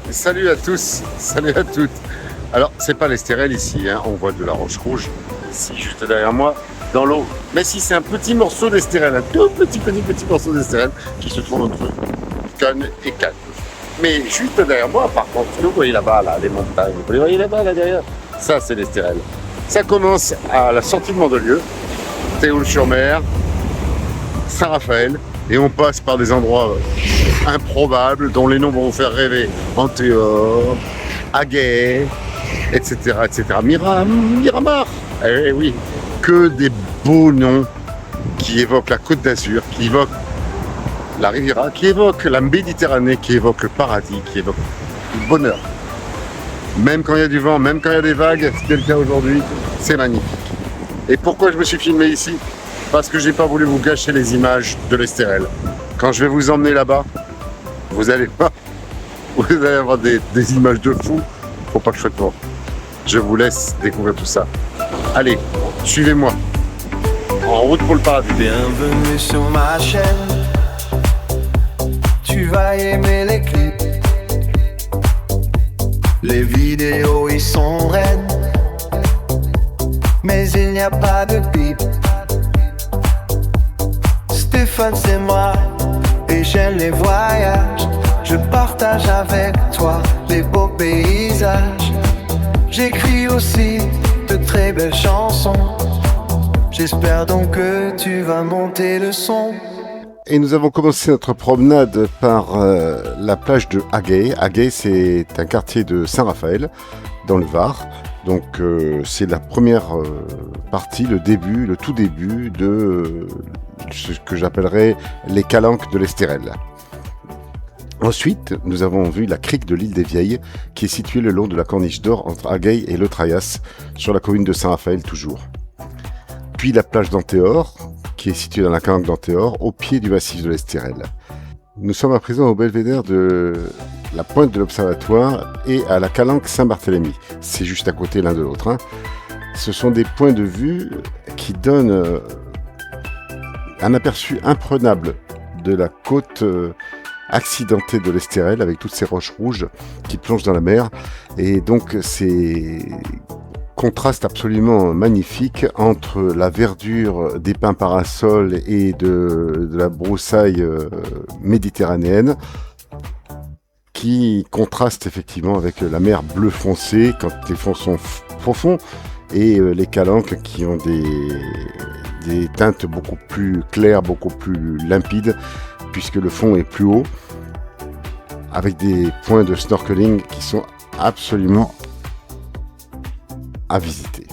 Salut à tous, salut à toutes. Alors, c'est pas l'Estérel ici, hein. On voit de la roche rouge ici, juste derrière moi, dans l'eau. Mais si, c'est un petit morceau d'Estérel, un tout petit morceau d'Estérel qui se trouve entre Cannes et Cannes. Mais juste derrière moi, par contre, vous voyez là-bas, là, les montagnes, vous les voyez là-bas, là derrière, ça c'est l'Estérel. Ça commence à la sortie de Mandelieu, Théoule-sur-Mer, Saint-Raphaël, et on passe par des endroits improbables dont les noms vont vous faire rêver. Antéor, Agay, etc. Miramar. Eh oui, que des beaux noms qui évoquent la Côte d'Azur, qui évoquent la Riviera, qui évoquent la Méditerranée, qui évoquent le paradis, qui évoquent le bonheur. Même quand il y a du vent, même quand il y a des vagues, c'est le cas aujourd'hui, c'est magnifique. Et pourquoi je me suis filmé ici ? Parce que j'ai pas voulu vous gâcher les images de l'Estérel. Quand je vais vous emmener là-bas, vous allez avoir des images de fou. Faut pas que je sois devant. Je vous laisse découvrir tout ça. Allez, suivez-moi. En route pour le paradis. Bienvenue sur ma chaîne. Tu vas aimer les clips. Les vidéos y sont raides, mais il n'y a pas de bip. Stéphane c'est moi et j'aime les voyages. Je partage avec toi les beaux paysages. J'écris aussi de très belles chansons. J'espère donc que tu vas monter le son. Et nous avons commencé notre promenade par la plage de Agay. Agay, c'est un quartier de Saint-Raphaël, dans le Var. Donc c'est la première partie, le tout début de ce que j'appellerais les calanques de l'Estérel. Ensuite, nous avons vu la crique de l'île des Vieilles, qui est située le long de la corniche d'Or entre Agay et Le Traias, sur la commune de Saint-Raphaël toujours. Puis la plage d'Antéor, qui est située dans la calanque d'Antéor, au pied du massif de l'Estérel. Nous sommes à présent au belvédère de la pointe de l'Observatoire et à la calanque Saint-Barthélemy. C'est juste à côté l'un de l'autre, hein. Ce sont des points de vue qui donnent un aperçu imprenable de la côte accidentée de l'Estérel, avec toutes ces roches rouges qui plongent dans la mer. Et donc c'est contraste absolument magnifique entre la verdure des pins parasols et de la broussaille méditerranéenne, qui contraste effectivement avec la mer bleu foncé quand les fonds sont profonds, et les calanques qui ont des teintes beaucoup plus claires, beaucoup plus limpides, puisque le fond est plus haut, avec des points de snorkeling qui sont absolument à visiter.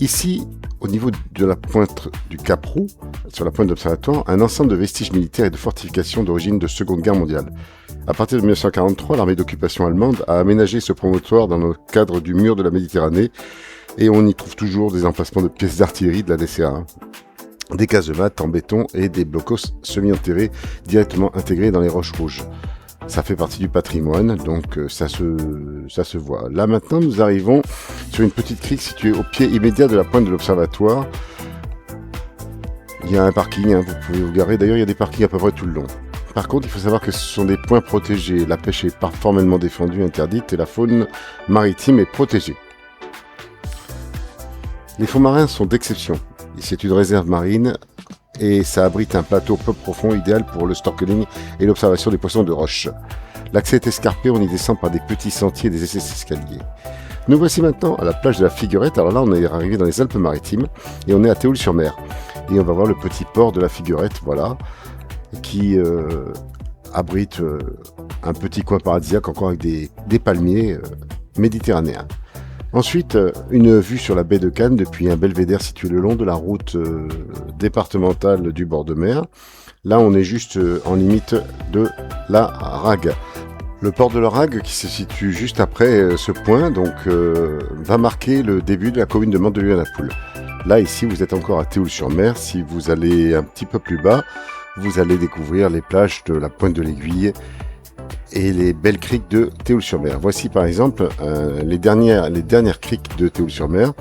Ici, au niveau de la pointe du Cap Roux, sur la pointe d'Observatoire, un ensemble de vestiges militaires et de fortifications d'origine de Seconde Guerre mondiale. À partir de 1943, l'armée d'occupation allemande a aménagé ce promontoire dans le cadre du mur de la Méditerranée, et on y trouve toujours des emplacements de pièces d'artillerie de la DCA, des casemates en béton et des blocos semi-enterrés directement intégrés dans les roches rouges. Ça fait partie du patrimoine, donc ça se voit. Là maintenant, nous arrivons sur une petite crique située au pied immédiat de la pointe de l'Observatoire. Il y a un parking, hein, vous pouvez vous garer. D'ailleurs, il y a des parkings à peu près tout le long. Par contre, il faut savoir que ce sont des points protégés. La pêche est formellement défendue, interdite, et la faune maritime est protégée. Les fonds marins sont d'exception. C'est une réserve marine et ça abrite un plateau peu profond idéal pour le snorkeling et l'observation des poissons de roche. L'accès est escarpé, on y descend par des petits sentiers et des escaliers. Nous voici maintenant à la plage de la Figurette. Alors là, on est arrivé dans les Alpes-Maritimes et on est à Théoule-sur-Mer. Et on va voir le petit port de la Figurette, voilà, qui abrite un petit coin paradisiaque encore avec des palmiers méditerranéens. Ensuite, une vue sur la baie de Cannes depuis un belvédère situé le long de la route départementale du bord de mer. Là, on est juste en limite de la Rague. Le port de la Rague, qui se situe juste après ce point, donc va marquer le début de la commune de Mandelieu-à-la-Poule. Là, ici, vous êtes encore à Théoule-sur-Mer. Si vous allez un petit peu plus bas, vous allez découvrir les plages de la Pointe de l'Aiguille et les belles criques de Théoule-sur-Mer. Voici par exemple les dernières criques de Théoule-sur-Mer.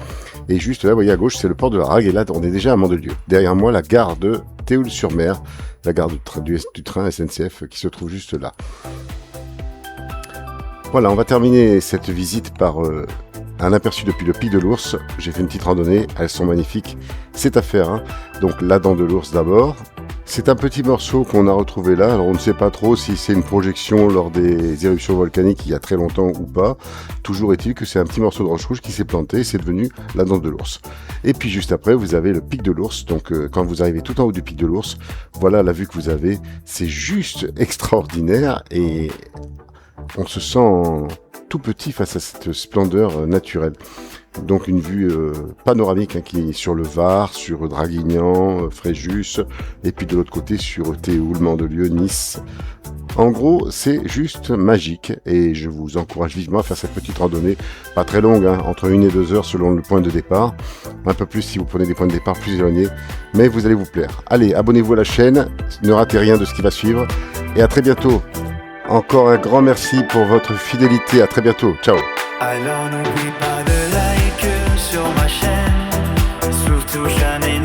Et juste là, vous voyez à gauche, c'est le port de la Rague. Et là, on est déjà à Mandelieu. Derrière moi, la gare de Théoule-sur-Mer, la gare du train SNCF qui se trouve juste là. Voilà, on va terminer cette visite par un aperçu depuis le Pic de l'Ours. J'ai fait une petite randonnée, elles sont magnifiques, c'est à faire, hein. Donc la dent de l'ours d'abord. C'est un petit morceau qu'on a retrouvé là, alors on ne sait pas trop si c'est une projection lors des éruptions volcaniques il y a très longtemps ou pas. Toujours est-il que c'est un petit morceau de roche rouge qui s'est planté et c'est devenu la dent de l'ours. Et puis juste après vous avez le Pic de l'Ours, donc quand vous arrivez tout en haut du Pic de l'Ours, voilà la vue que vous avez, c'est juste extraordinaire et on se sent tout petit face à cette splendeur naturelle. Donc une vue panoramique qui est sur le Var, sur Draguignan, Fréjus, et puis de l'autre côté sur Théoul, Mandelieu, Nice. En gros, c'est juste magique et je vous encourage vivement à faire cette petite randonnée, pas très longue, hein, entre 1 et 2 heures selon le point de départ, un peu plus si vous prenez des points de départ plus éloignés, mais vous allez vous plaire. Allez, abonnez-vous à la chaîne, ne ratez rien de ce qui va suivre et à très bientôt. Encore un grand merci pour votre fidélité, à très bientôt, ciao. Alors n'oublie pas de liker sur ma chaîne, surtout jamais